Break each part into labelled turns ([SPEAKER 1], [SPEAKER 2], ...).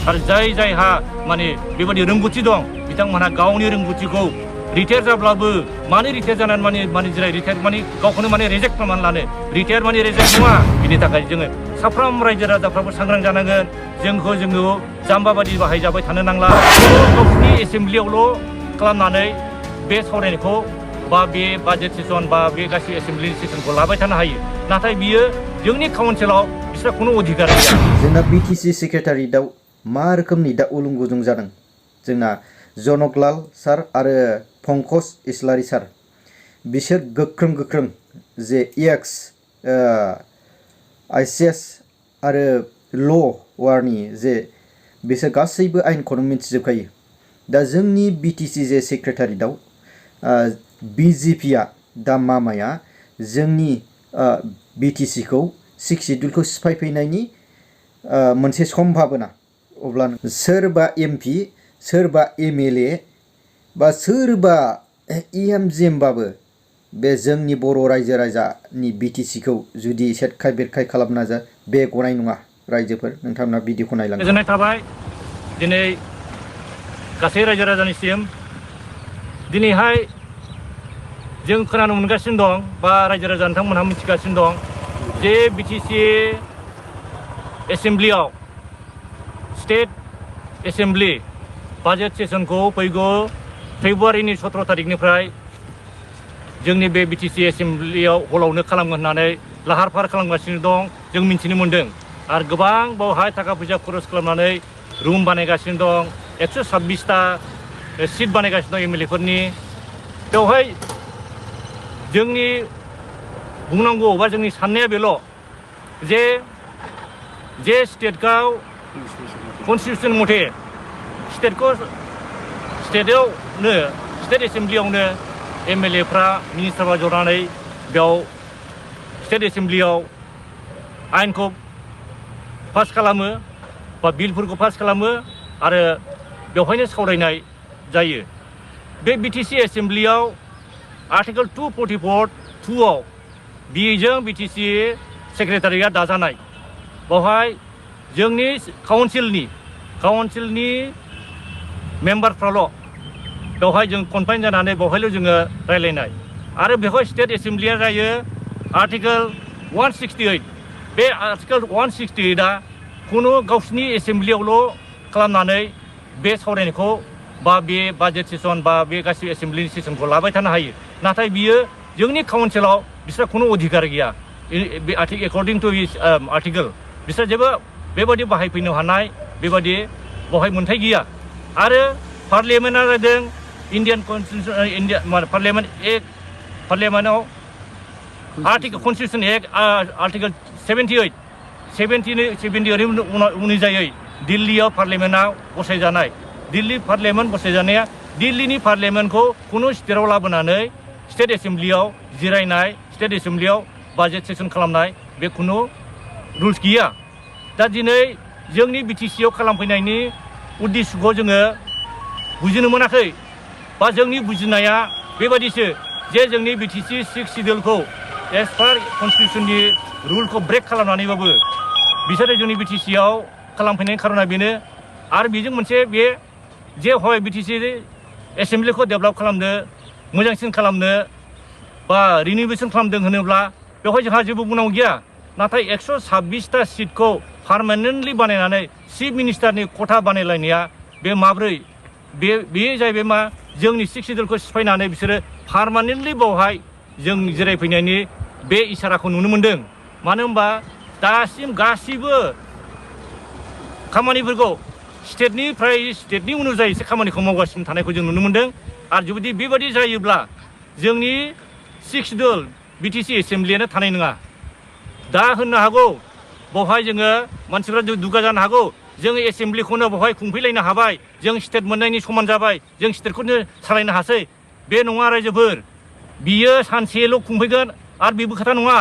[SPEAKER 1] आरो जायहा माने बेबायदि रोंगौथि दं बिथांमोनहा गावनि रोंगौथिखौ रिटायार जाब्लाबो माने रिटायार जानानै माने जिराय रिटायार माने गावखौनो माने रेजेक्ट खालामनानै लानो रिटायार माने रेजेक्ट नङा बिनि थाखाय जोङो साफ्रोम रायजो राजाफ्राबो सांग्रां जानांगोन जोङो जाम्बा बादि बाहायजाबाय थानो नांला गावसिनि एसेम्ब्लियावल' खालामनानै बे सावरायनायखौ बा बे बाजेट सेसन बा बे गासै एसेम्ब्लि सेसनखौ लाबाय थानो हायो नाथाय बियो जोंनि काउन्सिलाव बिसोरहा खुनु अधिकार गैया
[SPEAKER 2] जोंना बिटिसि सेक्रेटारियेटआव मा रोखोमनि दा उलुंगुजुं जादों जोंना जनकलाल सार आरो पंकज इस्लारि सार बिसोर गोख्रों जे एक्स आइसिएस आरो ल वारनि जे बिसोर गासैबो आयेनखौनो मिथिजोबखायो दा जोंनि बिटिसि जे सेक्रेटारियेटआव बिजेपिआ दा मामाया जोंनि बिटिसिखौ सिक्स सिडिउलखौ सिफायफैनायनि मोनसे सम्भाबना अब्ला सोरबा एमपि सोरबा एमएलए बा सोरबा इएमजिएमबाबो बे जोंनि बर' रायजो राजानि बिटिसिखौ जुदि सेरखाय बेरखाय खालामना जा बे गनाय नङा रायजोफोर नोंथांमोना बिदिखौ नायलांगोन
[SPEAKER 1] गोजोननाय थाबाय दिनै गासै रायजो राजानिसिम दिनैहाय जों खोनानो मोनगासिनो दं बा रायजो राजा नोंथांमोनहा मिथिगासिनो दं जे बिटिसि एसेम्ब्लियाव स्टेट एसेम्ब्लि बाजेट सेसनखौ फैगौ फेब्रुवारिनि 17 तारिखनिफ्राय जोंनि बे बिटिसि एसेम्ब्लियाव हलावनो खालामगोन होननानै लाहार फाहार खालामगासिनो दं जों मिन्थिनो मोन्दों आरो गोबां बावहाय थाखा फैसा खरस खालामनानै रुम बानायगासिनो दं 126टा सिट बानायगासिनो दं एमएलएफोरनि बेवहाय जोंनि बुंनांगौ बा जोंनि साननाया बेल' जे स्टेटखौ कन्स्टिटिउसन मथे स्टेटआवनो स्टेट एसेम्ब्लियावनो एमएलएफ्रा मिनिस्टारफ्रा जनानै बेयाव स्टेट एसेम्ब्लियाव आयेनखौ पास खालामो बा बिलफोरखौ पास खालामो आरो बेवहायनो सावरायनाय जायो बे बिटिसि एसेम्ब्लियाव आर्टिकल 244(2) बेजों बिटिसि सेक्रेटारिया दाजानाय बेवहाय जोंनि काउन्सिलनि मेम्बारफ्राल' बेवहाय जों कनफाइन जानानै बेवहायल' जोङो रायलायनाय आरो बेवहाय स्टेट एसेम्ब्लिया जायो आर्टिकल 168 बे आर्टिकल 168आ खुनु गावसिनि एसेम्ब्लियावल' खालामनानै बे सावरायनायखौ बा बे बाजेट सेसन बा बे गासै एसेम्ब्लिनि सेसनखौ लाबाय थानो हायो नाथाय बियो जोंनि काउन्सिलाव बिसोरहा खुनु अधिकार गैया बे एकर्डिं टु हिस आर्टिकल बिसोर जेबो बेबायदि बाहायफैनो हानाय बेबायदि बेवहाय मोन्थाय गैया आरो पार्लियामेन्टआ जादों इन्डियान कन्स्टिटिउसन पार्लियामेन्टआव कन्स्टिटिउसन एक्ट आर्टिकल 78 अनुजायै दिल्लीयाव पार्लियामेन्टआव बसायजानाय दिल्ली पार्लियामेन्ट बसायजानाया दिल्लीनि पार्लियामेन्टखौ खुनु स्टेटआव लाबोनानै स्टेट एसेम्ब्लियाव जिरायनाय स्टेट एसेम्ब्लियाव बाजेट सेसन खालामनाय बे खुनु रुल्स गैया दा दिनै जोंनि बिटिसिआव खालामफैनायनि उद्देश्यखौ जोङो बुजिनो मोनाखै बा जोंनि बुजिनाया बेबायदिसो जे जोंनि बिटिसि सिक्स सिडिउलखौ एज पार कन्स्टिटिउसननि रुलखौ ब्रेक खालामनानैबाबो बिसोरो जोंनि बिटिसिआव खालामफैनायनि खारना बेनो आरो बेजों मोनसे बे जे हय बिटिसि एसेम्ब्लिखौ डेभेलप खालामनो मोजांसिन खालामनो बा रिनिउवेसन खालामदों होनोब्ला बेवहाय जोंहा जेबो बुंनांगौ गैया नाथाय 126टा सिटखौ पार्मानेन्टलि बानायनानै चिफ मिनिस्टारनि खथा बानायलायनाया बे माब्रै बे जाहैबाय मा जोंनि सिक्स सिडिउलखौ सिफायनानै बिसोरो पार्मानेन्टलि बावहाय जों जिरायफैनायनि बे इसाराखौ नुनो मोन्दों मानो होनबा दासिम गासिबो खामानिफोरखौ स्टेटनि अनुजायैसो खामानिखौ मावगासिनो थानायखौ जों नुनो मोन्दों आरो जुदि बेबायदि जायोब्ला जोंनि सिक्स सिडिउल बिटिसि एसेम्ब्लियानो थानाय नङा दा होननो हागौ बेवहाय जोङो मानसिफ्रा दुगा जानो हागौ जोङो एसेम्ब्लिखौनो बेवहाय खुंफैलायनो हाबाय जों स्टेट मोननायनि समान जाबाय जों स्टेटखौनो सालायनो हासै बे नङा रायजोफोर बियो सानसेल' खुंफैगोन आरो बेबो खोथा नङा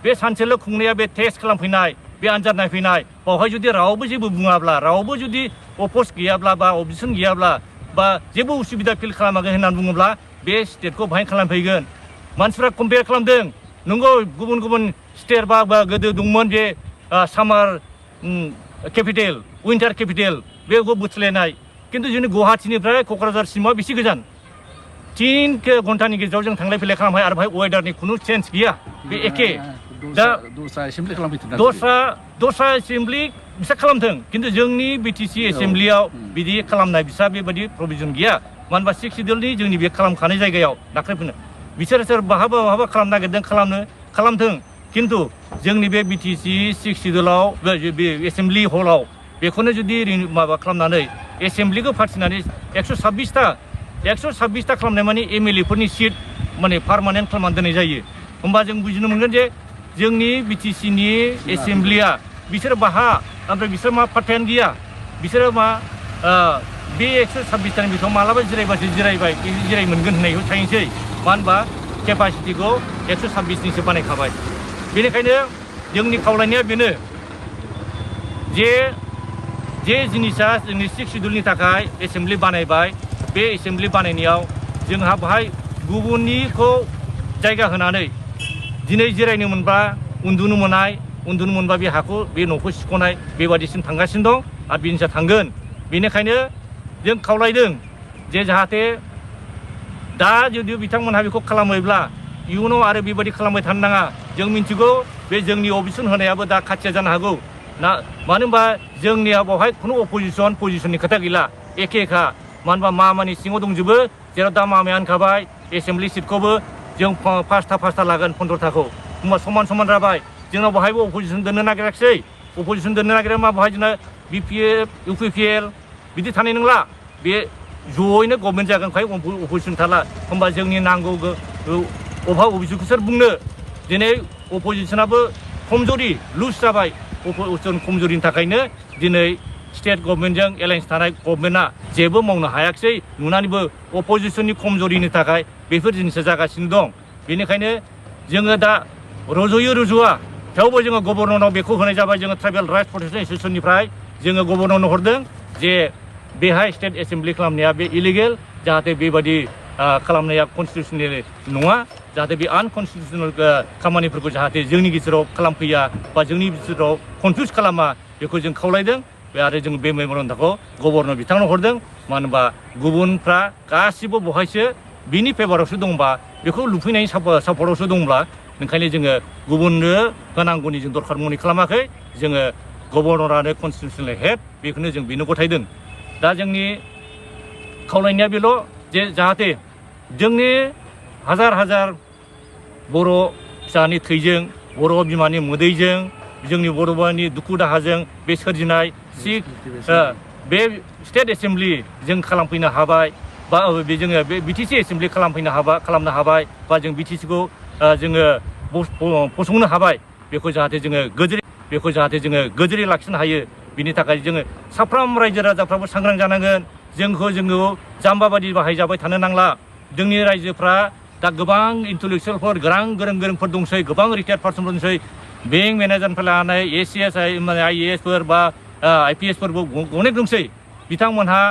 [SPEAKER 1] बे सानसेल' खुंनाया बे टेस्ट खालामफैनाय बे आनजाद नायफैनाय बावहाय जुदि रावबो जेबो बुङाब्ला रावबो जुदि अपोज गैयाब्ला बा अबजेक्सन गैयाब्ला बा जेबो उसुबिदा फिल खालामाखै होननानै बुङोब्ला बे स्टेटखौ बाहाय खालामफैगोन मानसिफ्रा कम्पेयार खालामदों नंगौ गुबुन स्टेट बा गोदो दंमोन बे सामार केपिटेल उइन्टार केपिटेल बेखौ बुथुलायनाय खिन्थु जोंनि गुवाहाटीनिफ्राय क'क्राझारसिमाव बेसे गोजान 3 घन्टानि गेजेराव जों थांलाय फैलाय खालामनो हायो आरो बेहाय वेदारनि खुनु चेन्ज गैया बे एखे दा
[SPEAKER 3] दस्रा एसेमब्लि खालामफैथों
[SPEAKER 1] दस्रा एसेमब्लि बिसा खालामथों खिन्थु जोंनि बिटिसि एसेमब्लियाव बिदि खालामनाय बिसा बेबायदि प्रभिजन गैया मानो होनबा 6 सिडिउलनि जोंनि बे खालामखानाय जायगायाव दाख्लैफोरनो बिसोर सोर बहाबा खालामनो नागिरदों खालामथों खिन्थु जोंनि बे बिटिसि 6 सिडिउलाव बे एसेमब्लि हलाव बेखौनो जुदि माबा खालामनानै एसेमब्लिखौ फाथिनानै 126टा खालामनाय माने एमएलए फोरनि सिट माने पार्मानेन्ट खालामनानै दोननाय जायो होमबा जों बुजिनो मोनगोन जे जोंनि बिटिसिनि एसेमब्लिया बिसोर बाहा ओमफ्राय बिसोर मा पार्टियानो गैया बिसोरो मा बे 126टानि बिथाङाव मालाबा जिरायबासो जिरायबाय जिराय मोनगोन होननायखौ थाहैनोसै मानो होनबा केपासिटिखौ 126निसो बानायखाबाय बेनिखायनो जोंनि खावलायनाया बेनो जे जिनिसा जोंनि 6 सिडिउलनि थाखाय एसेमब्लि बानायबाय बे एसेमब्लि बानायनायाव जोंहा बाहाय गुबुननिखौ जायगा होनानै दिनै जिरायनो मोनबा उन्दुनो मोनबा बे हाखौ बे न'खौ सिख'नाय बेबादिसिम थांगासिनो दं आरो बेनिसा थांगोन बेनिखायनो जों खावलायदों जे जाहाथे दा जुदि बिथांमोनहा बेखौ खालामोब्ला इयुनाव आरो बेबायदि खालामबाय थानो नाङा जों मिन्थिगौ बे जोंनि अबजेक्सन होनायाबो दा खाथिया जानो हागौ ना मानो होनबा जोंनिया बेवहाय खुनु पजिसननि खोथा गैला एखेखा मानो होनबा मामानि सिङाव दंजोबो जेराव दा मामाया होनखाबाय एसेमब्लि सिटखौबो जों 5टा लागोन 15टाखौ होनबा समान जाबाय जोंनाव बहायबो अपोजिसन दोननो नागिराखिसै अपोजिसन दोननो नागिरा मा बहाय जोंना बिपिएफ इउपिपिएल बिदि थानाय नंला बे जयैनो गभर्नमेन्ट जागोन खाय अपोजिसन थाला होनबा जोंनि नांगौ अभियोगखौ सोर बुंनो दिनै अपोजिसनाबो खमजरि लुज जाबाय अपोजिसन खमजरिनि थाखायनो दिनै स्टेट गभर्नमेन्टजों एलायन्स थानाय गभर्नमेन्टआ जेबो मावनो हायाखिसै नुनानैबो अपोजिसननि खमजरिनि थाखाय बेफोर जिनिसा जागासिनो दं बेनिखायनो जोङो दा रुजुआ थेवबो जोङो गभर्नरनाव बेखौ होनाय जाबाय जोङो ट्राइबेल राइट्स प्रटेक्शन एसोसिएसननिफ्राय जोङो गभर्नरनो हरदों जे बेहाय स्टेट एसेमब्लि खालामनाया बे इलिगेल जाहाथे बेबायदि खालामनाया कनस्टिटिउसनेल नङा जाहाथे बे आनकनस्टिटिउसनेल खामानिफोरखौ जाहाथे जोंनि गेजेराव खालामफैया बा जोंनि गेजेराव कनफिउज खालामा बेखौ जों खावलायदों आरो जों बे मेम'रेन्डामखौ गभर्नर बिथांनो हरदों मानो होनबा गुबुनफ्रा गासिबो बहायसो बिनि फेभारावसो दंबा बेखौ लुफैनायनि सापर्टआवसो दंब्ला ओंखायनो जोङो गुबुननो होनांगौनि जों दरखार मनि खालामाखै जोङो गभर्नरानो कनस्टिटिउसनेल हेड बेखौनो जों बेनो गथायदों दा जोंनि खावलायनाया बेल' जे जाहाथे जोंनि हाजार बर' फिसानि थैजों बर' बिमानि मोदैजों जोंनि बर' बिमानि दुखु दाहाजों बे सोरजिनाय बे स्टेट एसेमब्लि जों खालामफैनो हाबाय बा जोङो बे बिटिसि एसेमब्लि खालामनो हाबाय बा जों बिटिसिखौ जोङो फसंनो हाबाय बेखौ जाहाथे जोङो गोजोरै लाखिनो हायो बिनि थाखाय जोङो साफ्रोम रायजो राजाफ्राबो सांग्रां जानांगोन जोङो जाम्बा बादि बाहायजाबाय थानो नांला जोंनि रायजोफ्रा दा गोबां इन्टेलेक्सुयेलफोर गोरोंफोर दंसै गोबां रिटायार्ड पार्सनफोर दंसै बेंक मेनेजारनिफ्राय लानानै एसिएस आइएएसफोर बा आइपिएसफोरबो अनेक दंसै बिथांमोनहा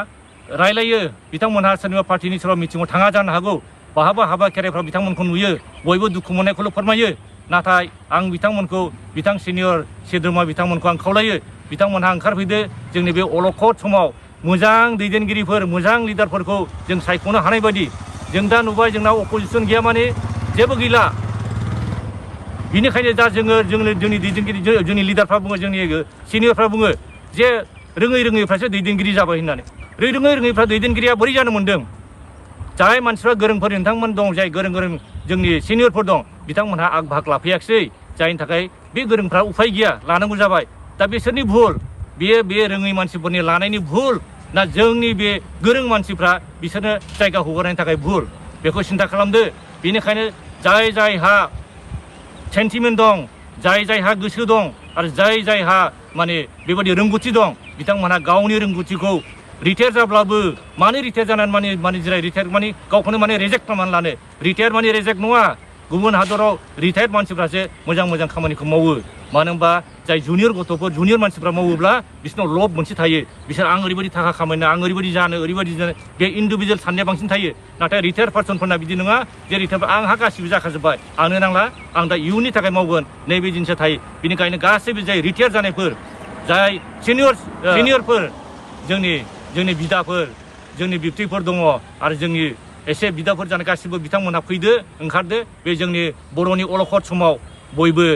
[SPEAKER 1] रायलायो बिथांमोनहा सोरनिबा पार्टिनि सोरबा मिटिङाव थाङा जानो हागौ बहाबा हाबा खेराइफ्राव बिथांमोनखौ नुयो बयबो दुखु मोननायखौल' फोरमायो नाथाय आं बिथां सिनियर सोद्रोमा बिथांमोनखौ आं खावलायो बिथांमोनहा ओंखारफैदो जोंनि बे अलखद समाव मोजां दैदेनगिरिफोर मोजां लिडारफोरखौ जों सायख'नो हानाय बायदि जों दा नुबाय जोंनाव अपोजिसन गैया माने जेबो गैला बिनिखायनो दा जोंनि दैदेनगिरि जोंनि लिडारफ्रा बुङो जोंनि सिनियरफ्रा बुङो जे रोङैफ्रासो दैदेनगिरि जाबाय होननानै रोङैफ्रा दैदेनगिरिया बोरै जानो मोन्दों जाय मानसिफ्रा गोरोंफोर नोंथांमोन दं जाय गोरों जोंनि सिनियरफोर दं बिथांमोनहा आग भाग लाफैयाखिसै जायनि थाखाय बे गोरोंफ्रा उफाय गैया लानांगौ जाबाय दा बिसोरनि भुल बे रोङै मानसिफोरनि लानायनि भुल ना जोंनि बे गोरों मानसिफ्रा बिसोरनो जायगा हगारनायनि थाखाय भुल बेखौ सिन्था खालामदो बेनिखायनो जायहा सेन्टिमेन्ट दं जायहा गोसो दं आरो जायहा माने बेबायदि रोंगौथि दं बिथांमोनहा गावनि रोंगौथिखौ रिटायार जाब्लाबो मानो रिटायार जानानै माने रिटायार माने गावखौनो माने रेजेक्ट खालामनानै लानो रिटायार माने रेजेक्ट नङा गुबुन हादराव रिटायार्ड मानसिफ्रासो मोजां खामानिखौ मावो मानो होनबा जाय जुनियर मानसिफ्रा मावोब्ला बिसोरनाव लब मोनसे थायो बिसोर आं ओरैबायदि थाखा खामायनो आं ओरैबायदि जानो बे इन्डिभिजुवेल साननाया बांसिन थायो नाथाय रिटायार्ड पार्सनफोरना बिदि नङा जे रिटायार आंहा गासिबो जाखाजोब्बाय आंनो नांला आं दा इयुननि थाखाय मावगोन नैबे जिनिसा थायो बेनिखायनो गासैबो जाय रिटायार जानायफोर जाय सिनियरफोर जोंनि बिदाफोर जोंनि बिबथैफोर दङ आरो जोंनि एसे बिदाफोर जानाय गासिबो बिथांमोनहा फैदो ओंखारदो बे जोंनि बर'नि अलखद समाव बयबो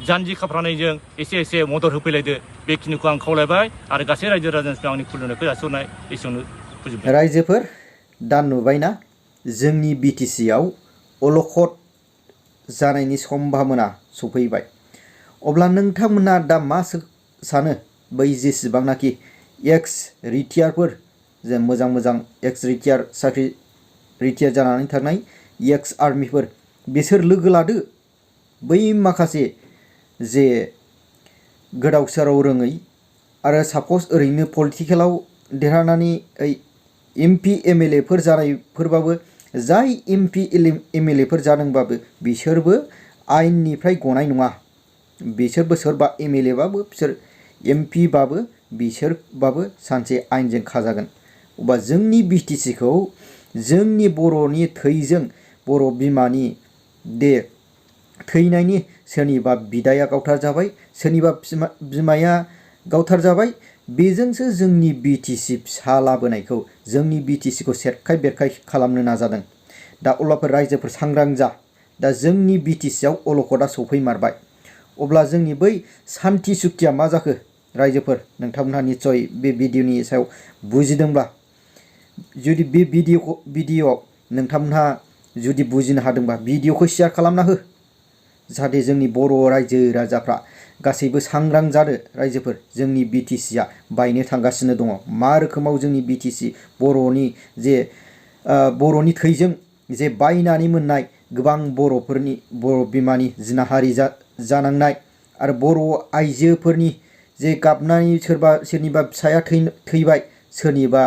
[SPEAKER 1] जानजि खाफ्रानायजों एसे मदद होफैलायदो बेखिनिखौ आं खावलायबाय आरो गासै रायजो राजानिफ्राय आंनि खुलुमनायखौ जासिहरनाय एसेयावनो फोजोबबाय।
[SPEAKER 2] रायजोफोर दा नुबायना जोंनि BTC आव अलखद जानायनि सम्भाबना सफैबाय। अब्ला नोंथांमोना दा मा सानो बै जेसेबांनाखि एक्स रिटायारफोर जे मोजां एक्स रिटायार साख्रि रिटायार जानानै थानाय एक्स आर्मिफोर बिसोर लोगो लादो बै माखासे जे गोदाव सोराव रोङै आरो सापस ओरैनो पलिटिकेलाव देरहानानै MP MLA फोर जानायफोरबाबो जाय MP MLA फोर जादोंबाबो बिसोरबो आयेननिफ्राय गनाय नङा। बिसोरबो सोरबा MLA बाबो बिसोर MP बाबो बिसोरबाबो सानसे आयेनजों खाजागोन। अब्ला जोंनि BTC खौ जोंनि बर'नि थैजों बर' बिमानि थैनायनि सोरनिबा बिदाया गावथार जाबाय सोरनिबा बिमाया गावथार जाबाय बेजोंसो जोंनि BTC फिसा लाबोनायखौ जोंनि BTC खौ सेरखाय बेरखाय खालामनो नाजादों। दा अब्लाफोर रायजोफोर सांग्रां जा दा जोंनि BTC आव अलखदा सफैमारबाय। अब्ला जोंनि बै सान्थि सुक्तिया मा जाखो रायजोफोर नोंथांमोनहा निस्सय बे भिडिअनि सायाव बुजिदोंब्ला जुदि बे भिडिअआव नोंथांमोनहा जुदि बुजिनो हादोंबा भिडिअखौ शेयार खालामना हो जाहाथे जोंनि बर' रायजो राजाफ्रा गासैबो सांग्रां जादो। रायजोफोर जोंनि BTC आ बायनो थांगासिनो दङ। मा रोखोमाव जोंनि BTC बर'नि जे बर'नि थैजों जे बायनानै मोननाय गोबां बर' बिमानि जिनाहारि जानांनाय आरो बर' आइजोफोरनि जे गाबनानै सोरनिबा फिसाया थैबाय सोरनिबा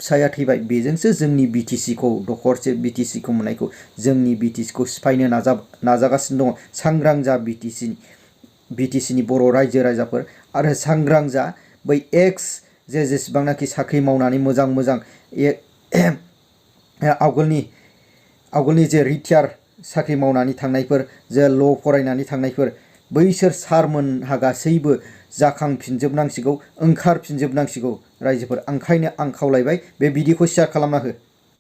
[SPEAKER 2] फिसाया थैबाय बेजोंसो जोंनि BTC खौ दखरसे BTC खौ मोननायखौ जोंनि BTC खौ सिफायनो नाजागासिनो दङ। सांग्रां जा BTC नि बर' रायजो राजाफोर आरो सांग्रां जा बै एक्स जेसेबांनाखि साख्रि मावनानै मोजां आवगोलनि जे रिटायार साख्रि मावनानै थांनायफोर जे ल' फरायनानै थांनायफोर बैसोर सारमोनहा गासैबो जाखांफिनजोबनांसिगौ ओंखारफिनजोबनांसिगौ। रायजोफोर ओंखायनो आं खावलायबाय बे भिडिअखौ शेयार खालामना हो।